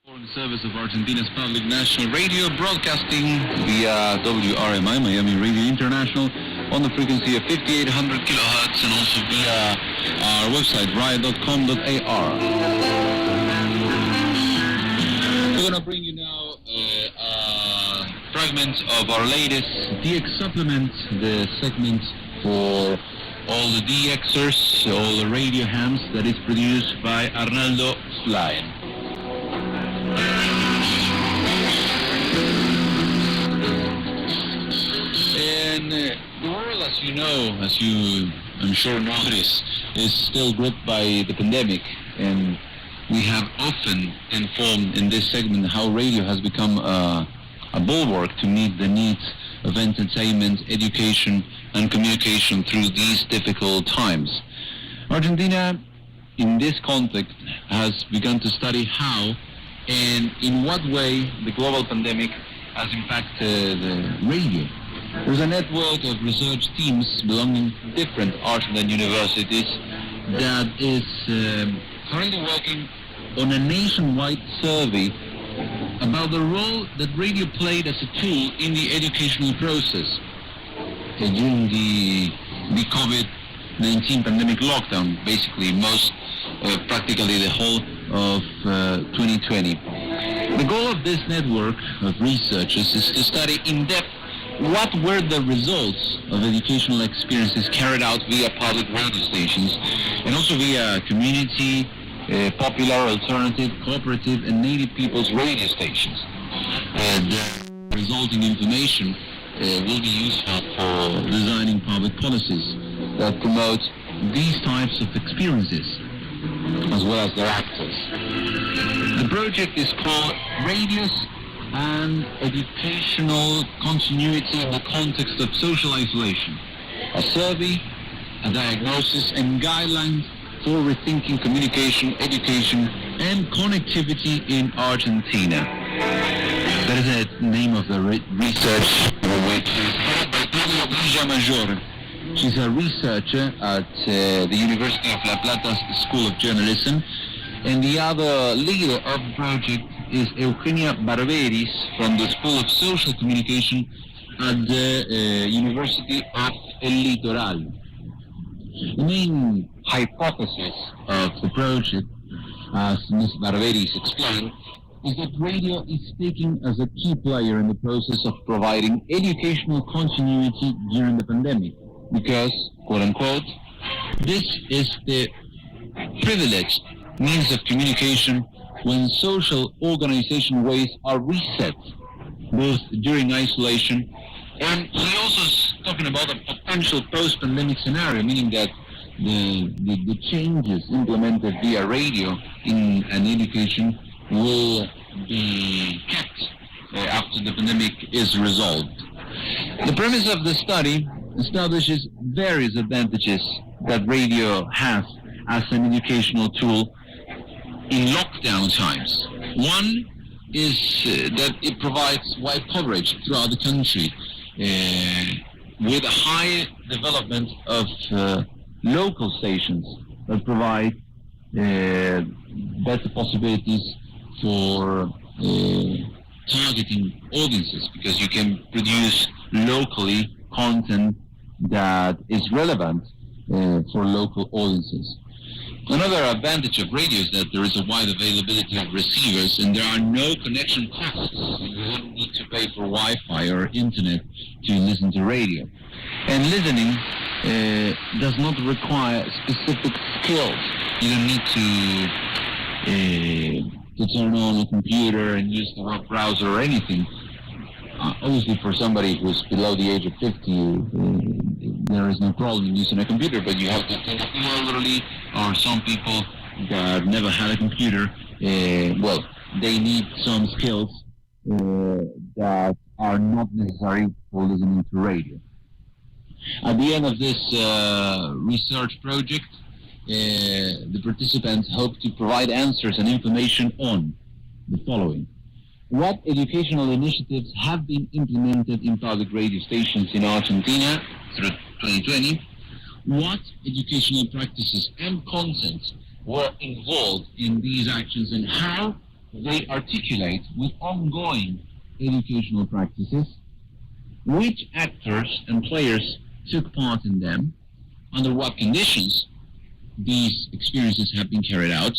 Foreign Service of Argentina's public national radio, broadcasting via WRMI, Miami Radio International, on the frequency of 5800 kilohertz, and also via our website, riot.com.ar. We're going to bring you now a fragment of our latest DX supplement, the segment for all the DXers, all the radio hams that is produced by Arnaldo Slyen. And the world, as you know, as you I'm sure notice, is still gripped by the pandemic, and we have often informed in this segment how radio has become a bulwark to meet the needs of entertainment, education, and communication through these difficult times. Argentina, in this context, has begun to study how and in what way the global pandemic has impacted radio. There's a network of research teams belonging to different Argentine universities that is currently working on a nationwide survey about the role that radio played as a tool in the educational process during the COVID-19 pandemic lockdown, basically practically the whole of 2020. The goal of this network of researchers is to study in depth what were the results of educational experiences carried out via public radio stations and also via community, popular, alternative, cooperative, and native people's radio stations. The resulting information will be useful for designing public policies that promote these types of experiences, as well as their actors. The project is called Radios and Educational Continuity in the Context of Social Isolation, a survey, a diagnosis, and guidelines for rethinking communication, education, and connectivity in Argentina. That is the name of the research, which is headed by Claudio Major, She's a researcher at the University of La Plata's School of Journalism. And the other leader of the project is Eugenia Barberis from the School of Social Communication at the University of El Litoral. The main hypothesis of the project, as Ms. Barberis explained, is that radio is taken as a key player in the process of providing educational continuity during the pandemic, because, quote-unquote, this is the privileged means of communication when social organization ways are reset, both during isolation, and he also is talking about a potential post-pandemic scenario, meaning that the changes implemented via radio in an education will be kept after the pandemic is resolved. The premise of the study establishes various advantages that radio has as an educational tool in lockdown times. One is that it provides wide coverage throughout the country with a high development of local stations that provide better possibilities for targeting audiences, because you can produce locally content that is relevant for local audiences. Another advantage of radio is that there is a wide availability of receivers and there are no connection costs. You don't need to pay for Wi-Fi or internet to listen to radio. And listening does not require specific skills. You don't need to turn on a computer and use the web browser or anything. Obviously, for somebody who's below the age of 50, there is no problem in using a computer, but you have to think of the elderly or some people that never had a computer. Well, they need some skills that are not necessary for listening to radio. At the end of this research project, the participants hope to provide answers and information on the following. What educational initiatives have been implemented in public radio stations in Argentina through 2020? What educational practices and content were involved in these actions and how they articulate with ongoing educational practices? Which actors and players took part in them? Under what conditions these experiences have been carried out?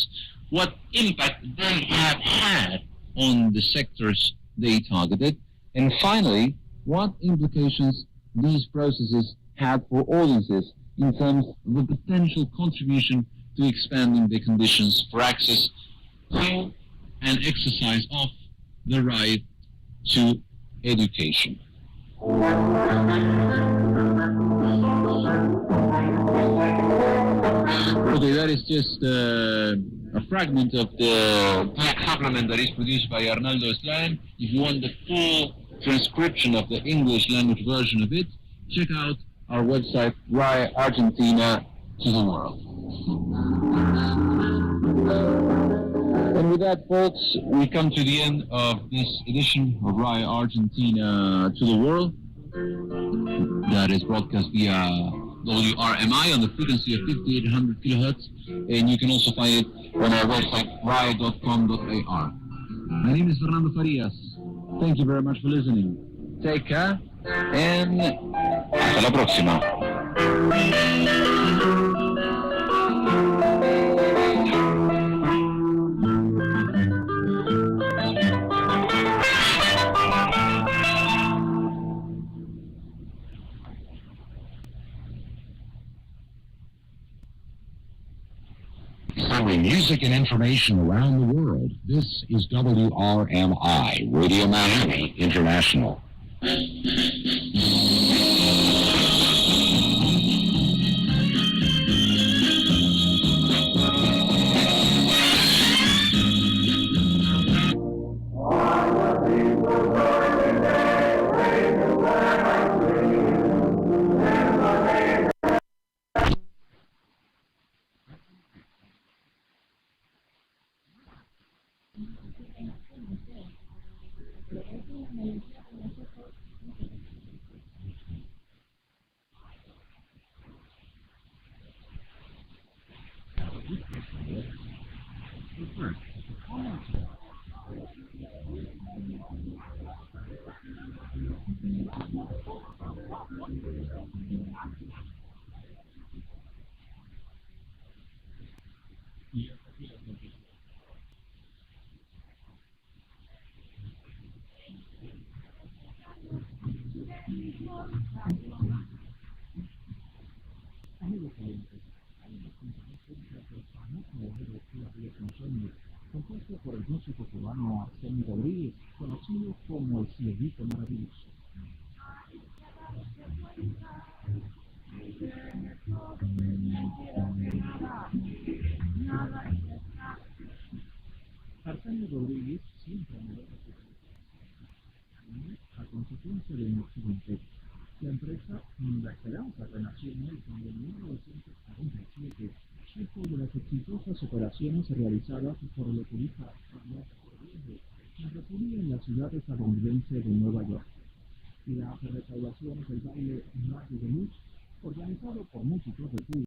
What impact they have had on the sectors they targeted? And finally, what implications these processes had for audiences in terms of the potential contribution to expanding the conditions for access to and exercise of the right to education. Okay, that is just a fragment of the supplement that is produced by Arnaldo Estraen. If you want the full transcription of the English language version of it, check out our website, RAI Argentina to the World. And with that, folks, we come to the end of this edition of RAI Argentina to the World. That is broadcast via WRMI on the frequency of 5800 kilohertz, and you can also find it on our website, rai.com.ar. My name is Fernando Farias. Thank you very much for listening. Take care, and hasta la próxima. Serving music and information around the world. This is WRMI, Radio Miami International. Compuesto por el músico cubano Arsenio Rodríguez, conocido como el Cieguito Maravilloso. Arsenio Rodríguez siempre me lo repite. A consecuencia de un accidente, la empresa La Esperanza renació en él cuando en 1947 supo de las exitosas operaciones realizadas por el oculista Rodríguez en República en la ciudad estadounidense de Nueva York. Las recaudaciones del baile Mayo de Luz, organizado por músicos de